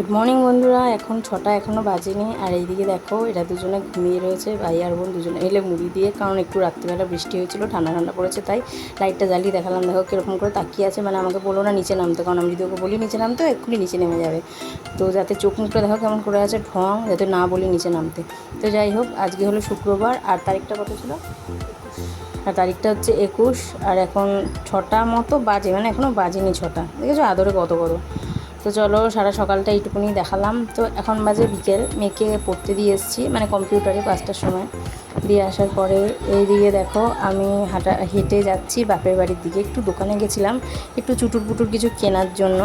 Good morning বন্ধুরা, এখন 6টা এখনও বাজেনি। আর এইদিকে দেখো, এরা দুজনে ঘুমিয়ে রয়েছে, ভাই আর বোন দুজনে এলে মুড়ি দিয়ে। কারণ একটু রাত্রিবেলা বৃষ্টি হয়েছিল, ঠান্ডা ঠান্ডা পড়েছে, তাই লাইটটা জ্বালিয়ে দেখালাম। দেখো কীরকম করে তাকিয়ে আছে, মানে আমাকে বলো না নিচে নামতে, কারণ আমি যদি ওকে বলি নিচে নামতে এক্ষুনি নিচে নেমে যাবে। তো যাতে চোখ মুখটা দেখো কেমন করে আছে ঢং, যাতে না বলি নিচে নামতে। তো যাই হোক, আজকে হলো শুক্রবার, আর তারিখটা কত ছিল? আর তারিখটা হচ্ছে 21। আর এখন 6টা মতো বাজে, মানে এখনও বাজেনি 6টা। দেখেছো আদরে কত বড়। তো চলো, সারা সকালটা এইটুকুনি দেখালাম। তো এখন বাজে বিকেল, মেয়েকে পড়তে দিয়ে এসেছি, মানে কম্পিউটারে 5টার সময় দিয়ে আসার পরে এইদিকে দেখো আমি হেঁটে যাচ্ছি বাপের বাড়ির দিকে। একটু দোকানে গেছিলাম একটু চুটুর পুটুর কিছু কেনার জন্য।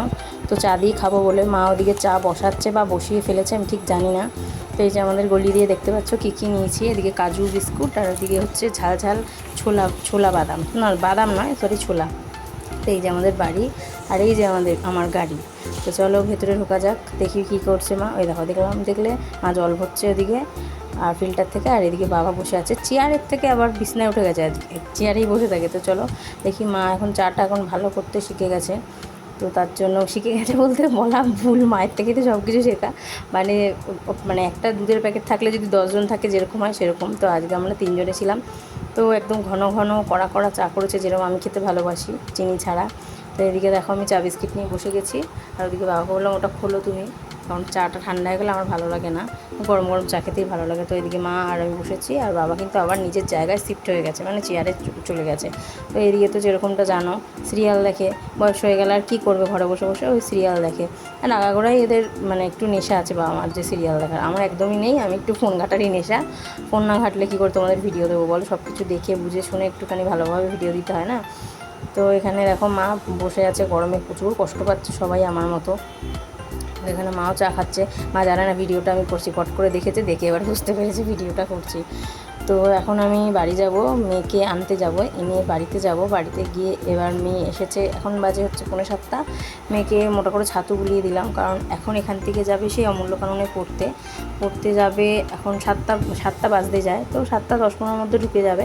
তো চা দিয়ে খাবো বলে মা ওদিকে চা বসাচ্ছে বা বসিয়ে ফেলেছে, আমি ঠিক জানি না। তো এই যে আমাদের গলি দিয়ে দেখতে পাচ্ছ কী কী নিয়েছি। এদিকে কাজু বিস্কুট, আর ওদিকে হচ্ছে ঝাল ঝাল ছোলা বাদাম, না বাদাম নয় সরি ছোলা। তো এই যে আমাদের বাড়ি, আর এই যে আমার গাড়ি। তো চলো ভেতরে ঢোকা যাক, দেখি কী করছে মা। ওই দেখলে মা জল ভরছে ওদিকে আর ফিল্টার থেকে। আর এদিকে বাবা বসে আছে চেয়ারের থেকে, আবার বিছনায় উঠে গেছে, আজকে চেয়ারেই বসে থাকে। তো চলো দেখি, মা এখন চাটা এখন ভালো করতে শিখে গেছে। তো তার জন্য শিখে গেছে বলতে বলা ভুল, মায়ের থেকেই তো সব কিছু শেখা। মানে একটা দুধের প্যাকেট থাকলে যদি 10 জন থাকে যেরকম হয় সেরকম। তো আজকে আমরা 3 জনে ছিলাম। তো একদম ঘন ঘন কড়া কড়া চা করেছে, যেরকম আমি খেতে ভালোবাসি চিনি ছাড়া। তো এদিকে দেখো আমি চা বিস্কিট নিয়ে বসে গেছি। আর ওদিকে বাবাকে বললাম ওটা খোলো তুমি, কারণ চাটা ঠান্ডা হয়ে গেলে আমার ভালো লাগে না, গরম গরম চা খেতেই ভালো লাগে। তো এদিকে মা আর আমি বসেছি, আর বাবা কিন্তু আবার নিজের জায়গায় শিফট হয়ে গেছে, মানে চেয়ারে চলে গেছে। তো এদিকে তো যেরকমটা জানো, সিরিয়াল দেখে, বয়স হয়ে গেলে আর কী করবে, ঘরে বসে বসে ওই সিরিয়াল দেখে। আর আগাগোড়াই এদের মানে একটু নেশা আছে বাবা মার যে সিরিয়াল দেখার, আমার একদমই নেই। আমি একটু ফোন ঘাটারই নেশা। ফোন না ঘাটলে কী করে তোমাদের ভিডিও দেবো বলো? সব কিছু দেখে বুঝে শুনে একটুখানি ভালোভাবে ভিডিও দিতে হয় না। তো এখানে দেখো মা বসে আছে, গরমে প্রচুর কষ্ট পাচ্ছে সবাই আমার মতো। এখানে মাও চা খাচ্ছে। মা জানে না ভিডিওটা আমি করছি, কট করে দেখেছে, দেখে এবার বুঝতে পেরেছে ভিডিওটা করছি। তো এখন আমি বাড়ি যাব, মেয়েকে আনতে যাব, এনে বাড়িতে যাব। বাড়িতে গিয়ে এবার মেয়ে এসেছে, এখন বাজে হচ্ছে 6:45। মেয়েকে মোটা করে ছাতু বুলিয়ে দিলাম, কারণ এখন এখান থেকে যাবে সেই অমূল্য কাননে পড়তে যাবে। এখন 7টা বাজতে যায়, তো 7টা 10-15 মধ্যে ঢুকে যাবে,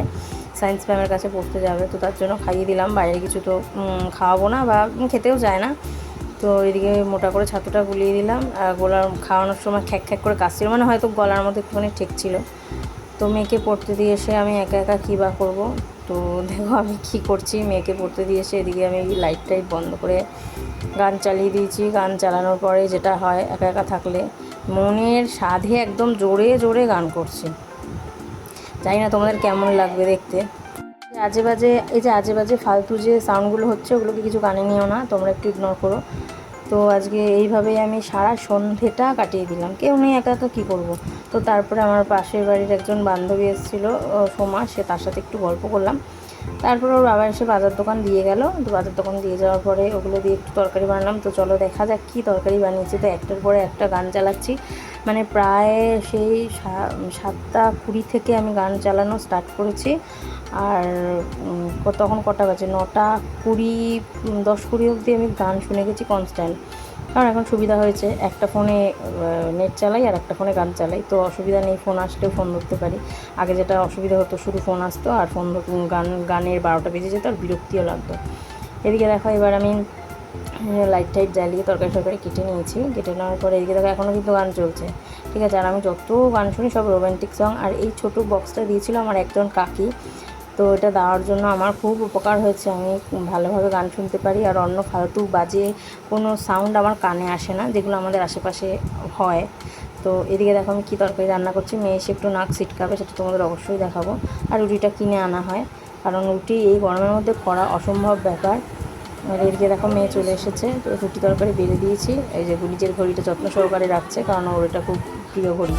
সায়েন্স ম্যামের কাছে পড়তে যাবে। তো তার জন্য খাইয়ে দিলাম, বাইরে কিছু তো খাওয়াবো না, বা খেতেও যায় না। তো এদিকে মোটা করে ছাতুটা গুলিয়ে দিলাম। আর খাওয়ানোর সময় খ্যাক খ্যাক করে কাশছিল, মানে হয়তো গলার মধ্যে একটুখানি ঠেকছিল। তো মেয়েকে পড়তে দিয়ে এসে আমি একা একা কী বা করবো। তো দেখো আমি কী করছি, মেয়েকে পড়তে দিয়ে এসে এদিকে আমি লাইট টাইট বন্ধ করে গান চালিয়ে দিয়েছি। গান চালানোর পরে যেটা হয়, একা একা থাকলে মনের সাধে একদম জোরে জোরে গান করছি। জানি না তোমাদের কেমন লাগবে দেখতে। আজে বাজে ফালতু যে সাউন্ডগুলো হচ্ছে ওগুলোকে কিছু কানে নিও না, তোমরা একটু ইগনোর করো। তো আজকে এইভাবেই আমি সারা সন্ধেটা কাটিয়ে দিলাম, কেউ নেই, একা একা কী করবো। তো তারপরে আমার পাশের বাড়ির একজন বান্ধবী এসেছিলো, সোমা, সে তার সাথে একটু গল্প করলাম। তারপরে ওর বাবা এসে বাজার দোকান দিয়ে গেল। তো বাজার দোকান দিয়ে যাওয়ার পরে ওগুলো দিয়ে একটু তরকারি বানালাম। তো চলো দেখা যাক কী তরকারি বানিয়েছি। তো একটার পরে একটা গান চালাচ্ছি, মানে প্রায় সেই 7টা 20 থেকে আমি গান চালানো স্টার্ট করেছি। আর তখন কটা বাজে, 9টা 20, 10-20 অবধি আমি গান শুনে গেছি কনস্ট্যান্ট। কারণ এখন সুবিধা হয়েছে, একটা ফোনে নেট চালাই আর একটা ফোনে গান চালাই, তো অসুবিধা নেই, ফোন আসলেও ফোন ধরতে পারি। আগে যেটা অসুবিধা হতো, শুধু ফোন আসতো আর গানের 12টা বেজে যেত, আর বিরক্তিও লাগতো। এদিকে দেখো এবার আমি লাইট টাইট জ্বালিয়ে তরকারি কেটে নিয়েছি। কেটে নেওয়ার পরে এদিকে দেখো এখনও কিন্তু গান চলছে, ঠিক আছে। আর আমি যত গান শুনি সব রোম্যান্টিক সং। আর এই ছোটো বক্সটা দিয়েছিল আমার একজন কাকি, তো এটা দেওয়ার জন্য আমার খুব উপকার হয়েছে। আমি ভালোভাবে গান শুনতে পারি, আর অন্য ফালতু বাজে কোনো সাউন্ড আমার কানে আসে না, যেগুলো আমাদের আশেপাশে হয়। তো এদিকে দেখো আমি কী তরকারি রান্না করছি, মেয়ে এসে একটু নাক ছিটকাবে, সেটা তোমাদের অবশ্যই দেখাবো। আর রুটিটা কিনে আনা হয়, কারণ রুটি এই গরমের মধ্যে করা অসম্ভব ব্যাপার। আর এদিকে দেখো মেয়ে চলে এসেছে, তো রুটি তরকারি বেড়ে দিয়েছি। এই যে নিজের ঘড়িটা যত্ন সহকারে রাখছে, কারণ ওর এটা খুব প্রিয় ঘড়ি।